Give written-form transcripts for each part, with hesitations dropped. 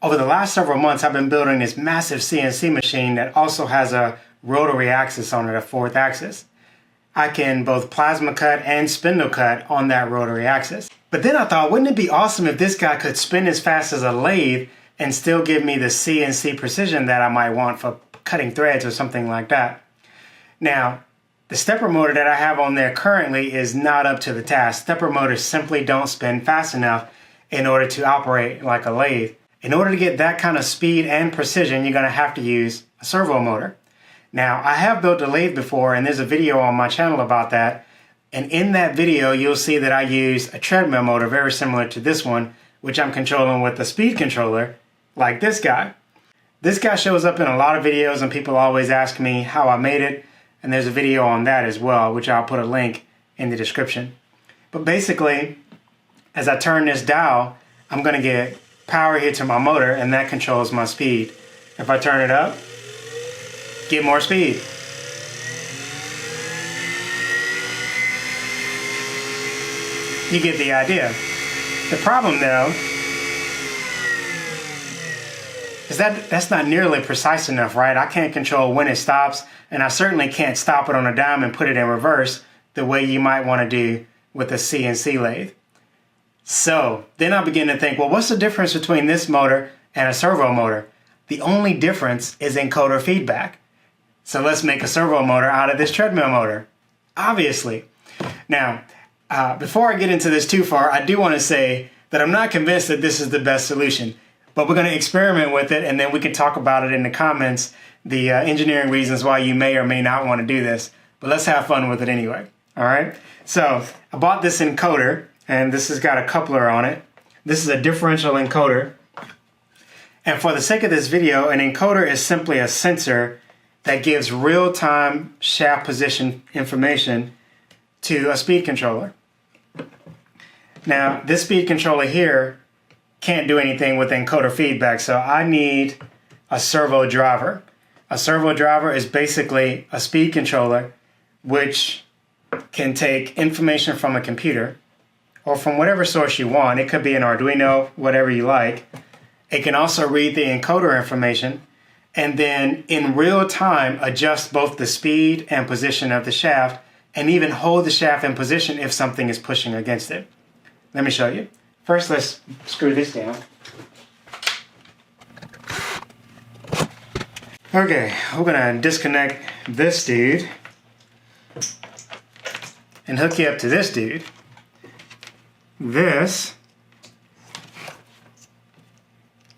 Over the last several months, I've been building this massive CNC machine that also has a rotary axis on it, a fourth axis. I can both plasma cut and spindle cut on that rotary axis. But then I thought, wouldn't it be awesome if this guy could spin as fast as a lathe and still give me the CNC precision that I might want for cutting threads or something like that? Now, the stepper motor that I have on there currently is not up to the task. Stepper motors simply don't spin fast enough in order to operate like a lathe. In order to get that kind of speed and precision, you're going to have to use a servo motor. Now, I have built a lathe before, and there's a video on my channel about that. And in that video, you'll see that I use a treadmill motor very similar to this one, which I'm controlling with a speed controller, like this guy. This guy shows up in a lot of videos, and people always ask me how I made it. And there's a video on that as well, which I'll put a link in the description. But basically, as I turn this dial, I'm going to get power here to my motor, and that controls my speed. If I turn it up, get more speed. You get the idea. The problem though is that that's not nearly precise enough, right? I can't control when it stops, and I certainly can't stop it on a dime and put it in reverse the way you might want to do with a CNC lathe. So then I begin to think, well, what's the difference between this motor and a servo motor? The only difference is encoder feedback. So let's make a servo motor out of this treadmill motor, obviously. Now, before I get into this too far, I do want to say that I'm not convinced that this is the best solution, but we're going to experiment with it, and then we can talk about it in the comments, the engineering reasons why you may or may not want to do this. But let's have fun with it anyway. All right. So I bought this encoder, and this has got a coupler on it. This is a differential encoder. And for the sake of this video, an encoder is simply a sensor that gives real-time shaft position information to a speed controller. Now, this speed controller here can't do anything with encoder feedback, so I need a servo driver. A servo driver is basically a speed controller which can take information from a computer or from whatever source you want. It could be an Arduino, whatever you like. It can also read the encoder information and then in real time adjust both the speed and position of the shaft and even hold the shaft in position if something is pushing against it. Let me show you. First, let's screw this down. Okay, we're gonna disconnect this dude and hook you up to this dude. This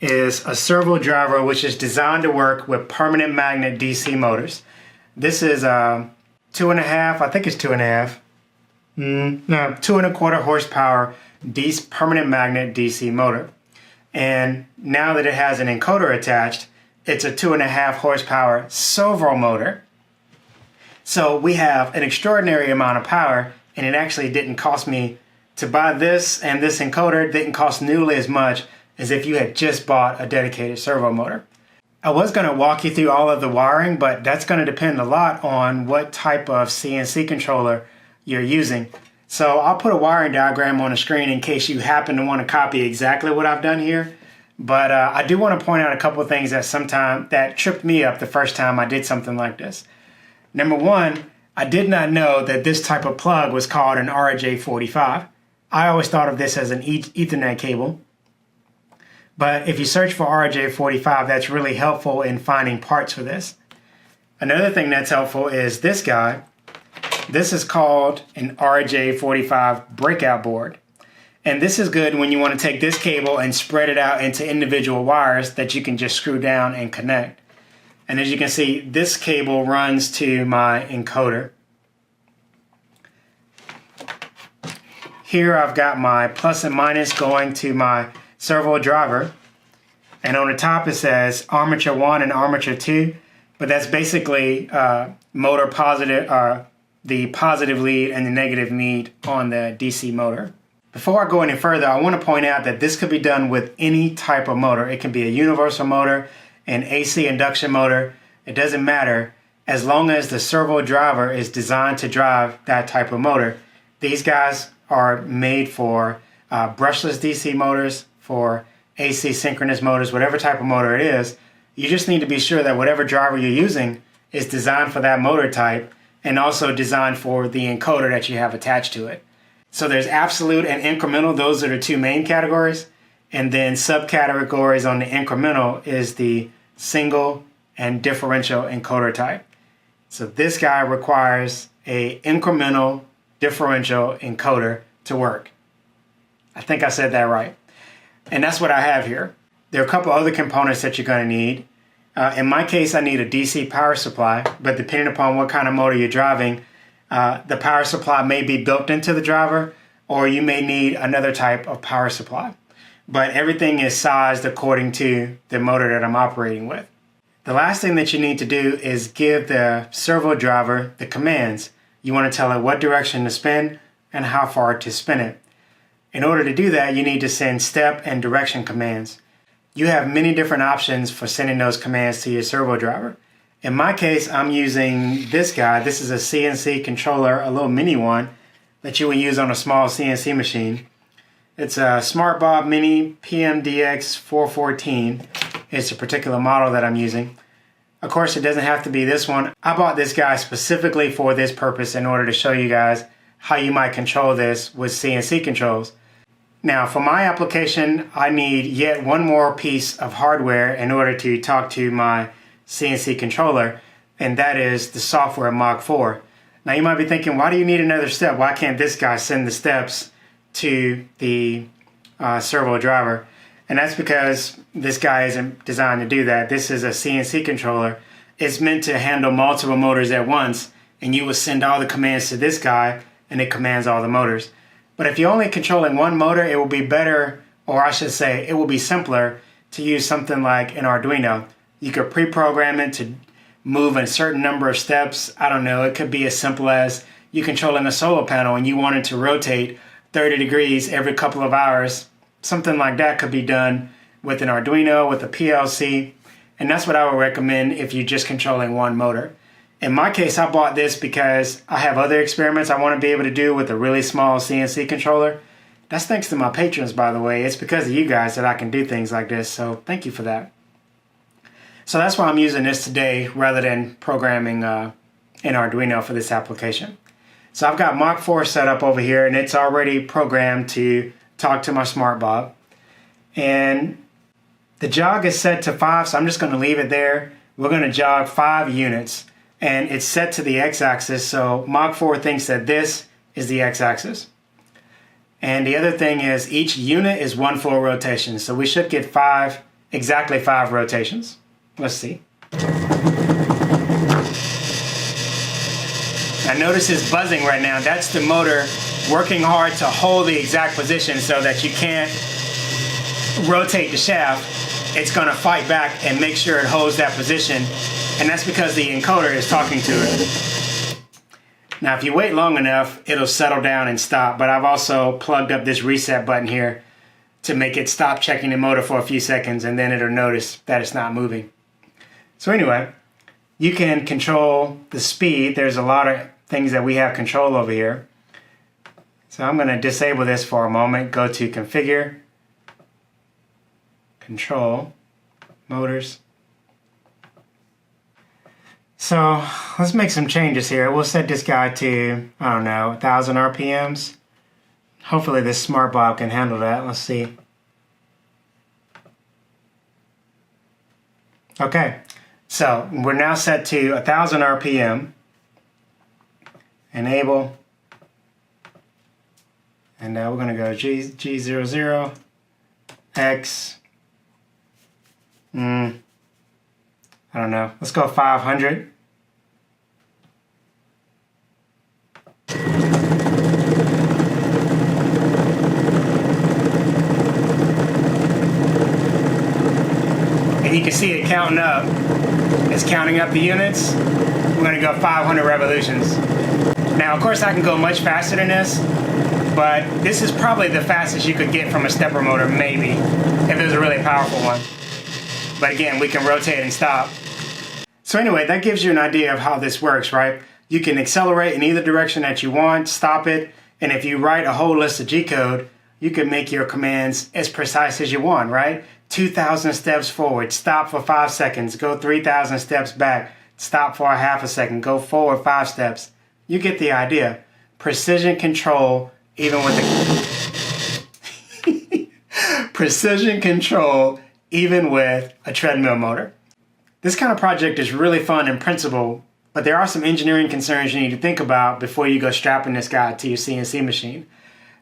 is a servo driver which is designed to work with permanent magnet DC motors. This is 2.5, I think it's 2.5. No, 2.25 horsepower permanent magnet DC motor. And now that it has an encoder attached, it's a 2.5 horsepower servo motor. So we have an extraordinary amount of power, and it actually didn't cost me to buy this, and this encoder didn't cost nearly as much as if you had just bought a dedicated servo motor. I was going to walk you through all of the wiring, but that's going to depend a lot on what type of CNC controller you're using. So I'll put a wiring diagram on the screen in case you happen to want to copy exactly what I've done here. But I do want to point out a couple of things that tripped me up the first time I did something like this. Number one, I did not know that this type of plug was called an RJ45. I always thought of this as an Ethernet cable. But if you search for RJ45, that's really helpful in finding parts for this. Another thing that's helpful is this guy. This is called an RJ45 breakout board. And this is good when you want to take this cable and spread it out into individual wires that you can just screw down and connect. And as you can see, this cable runs to my encoder. Here I've got my plus and minus going to my servo driver. And on the top it says armature 1 and armature 2. But that's basically motor positive, the positive lead and the negative lead on the DC motor. Before I go any further, I want to point out that this could be done with any type of motor. It can be a universal motor, an AC induction motor. It doesn't matter as long as the servo driver is designed to drive that type of motor. These guys are made for brushless DC motors, for AC synchronous motors, whatever type of motor it is. You just need to be sure that whatever driver you're using is designed for that motor type and also designed for the encoder that you have attached to it. So there's absolute and incremental. Those are the two main categories. And then subcategories on the incremental is the single and differential encoder type. So this guy requires a incremental differential encoder to work. I think I said that right. And that's what I have here. There are a couple other components that you're going to need. In my case, I need a DC power supply, but depending upon what kind of motor you're driving, the power supply may be built into the driver, or you may need another type of power supply. But everything is sized according to the motor that I'm operating with. The last thing that you need to do is give the servo driver the commands. You want to tell it what direction to spin and how far to spin it. In order to do that, you need to send step and direction commands. You have many different options for sending those commands to your servo driver. In my case, I'm using this guy. This is a CNC controller, a little mini one that you would use on a small CNC machine. It's a Smart Bob Mini PMDX 414. It's a particular model that I'm using. Of course, it doesn't have to be this one. I bought this guy specifically for this purpose in order to show you guys how you might control this with CNC controls. Now, for my application, I need yet one more piece of hardware in order to talk to my CNC controller, and that is the software Mach 4. Now, you might be thinking, why do you need another step? Why can't this guy send the steps to the servo driver? And that's because this guy isn't designed to do that. This is a CNC controller. It's meant to handle multiple motors at once, and you would send all the commands to this guy, and it commands all the motors. But if you're only controlling one motor, it will be better, or I should say, it will be simpler to use something like an Arduino. You could pre-program it to move a certain number of steps. I don't know, it could be as simple as you controlling a solar panel and you want it to rotate 30 degrees every couple of hours. Something like that could be done with an Arduino, with a PLC, and that's what I would recommend if you're just controlling one motor. In my case, I bought this because I have other experiments I want to be able to do with a really small CNC controller. That's thanks to my patrons, by the way. It's because of you guys that I can do things like this, so thank you for that. So that's why I'm using this today rather than programming an Arduino for this application. So I've got Mach 4 set up over here, and it's already programmed to talk to my Smart Bob. And the jog is set to 5, so I'm just going to leave it there. We're going to jog 5 units. And it's set to the x-axis, so Mach 4 thinks that this is the x-axis. And the other thing is each unit is 1 full rotation, so we should get exactly 5 rotations. Let's see. Now notice it's buzzing right now. That's the motor working hard to hold the exact position so that you can't rotate the shaft. It's going to fight back and make sure it holds that position. And that's because the encoder is talking to it. Now, if you wait long enough, it'll settle down and stop. But I've also plugged up this reset button here to make it stop checking the motor for a few seconds, and then it'll notice that it's not moving. So anyway, you can control the speed. There's a lot of things that we have control over here. So I'm going to disable this for a moment. Go to Configure, Control, Motors. So let's make some changes here. We'll set this guy to, I don't know, 1,000 RPMs. Hopefully this Smart Bob can handle that. Let's see. Okay, so we're now set to 1,000 RPM. Enable. And now we're going to go G00, X. I don't know. Let's go 500. And you can see it counting up. It's counting up the units. We're going to go 500 revolutions. Now, of course, I can go much faster than this, but this is probably the fastest you could get from a stepper motor, maybe, if it was a really powerful one. But again, we can rotate and stop. So anyway, that gives you an idea of how this works, right? You can accelerate in either direction that you want, stop it, and if you write a whole list of G code, you can make your commands as precise as you want, right? 2,000 steps forward, stop for 5 seconds, go 3,000 steps back, stop for a half a second, go forward 5 steps. You get the idea. Precision control, even with the precision control, even with a treadmill motor. This kind of project is really fun in principle, but there are some engineering concerns you need to think about before you go strapping this guy to your CNC machine.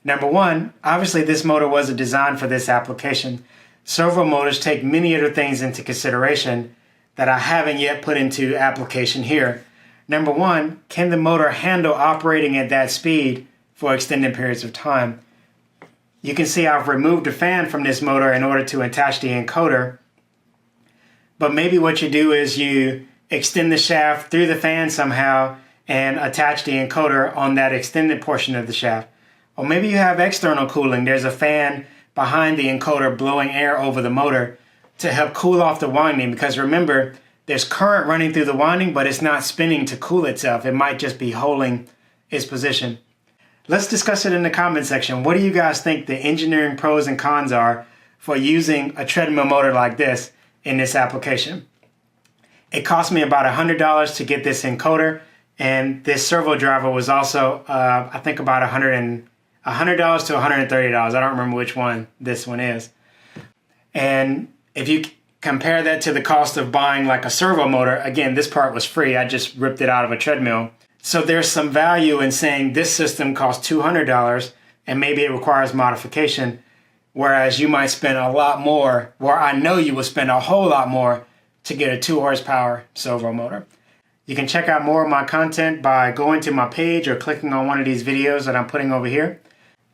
Number one, obviously this motor wasn't designed for this application. Servo motors take many other things into consideration that I haven't yet put into application here. Number one, can the motor handle operating at that speed for extended periods of time? You can see I've removed the fan from this motor in order to attach the encoder. But maybe what you do is you extend the shaft through the fan somehow and attach the encoder on that extended portion of the shaft. Or maybe you have external cooling. There's a fan behind the encoder blowing air over the motor to help cool off the winding, because remember, there's current running through the winding, but it's not spinning to cool itself. It might just be holding its position. Let's discuss it in the comment section. What do you guys think the engineering pros and cons are for using a treadmill motor like this in this application? It cost me about $100 to get this encoder, and this servo driver was also, I think, about $100 to $130. I don't remember which one this one is. And if you compare that to the cost of buying like a servo motor, again, this part was free. I just ripped it out of a treadmill. So there's some value in saying this system costs $200 and maybe it requires modification, whereas you might spend a lot more, or I know you will spend a whole lot more to get a 2 horsepower servo motor. You can check out more of my content by going to my page or clicking on one of these videos that I'm putting over here.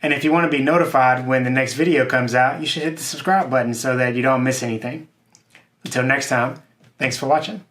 And if you want to be notified when the next video comes out, you should hit the subscribe button so that you don't miss anything. Until next time, thanks for watching.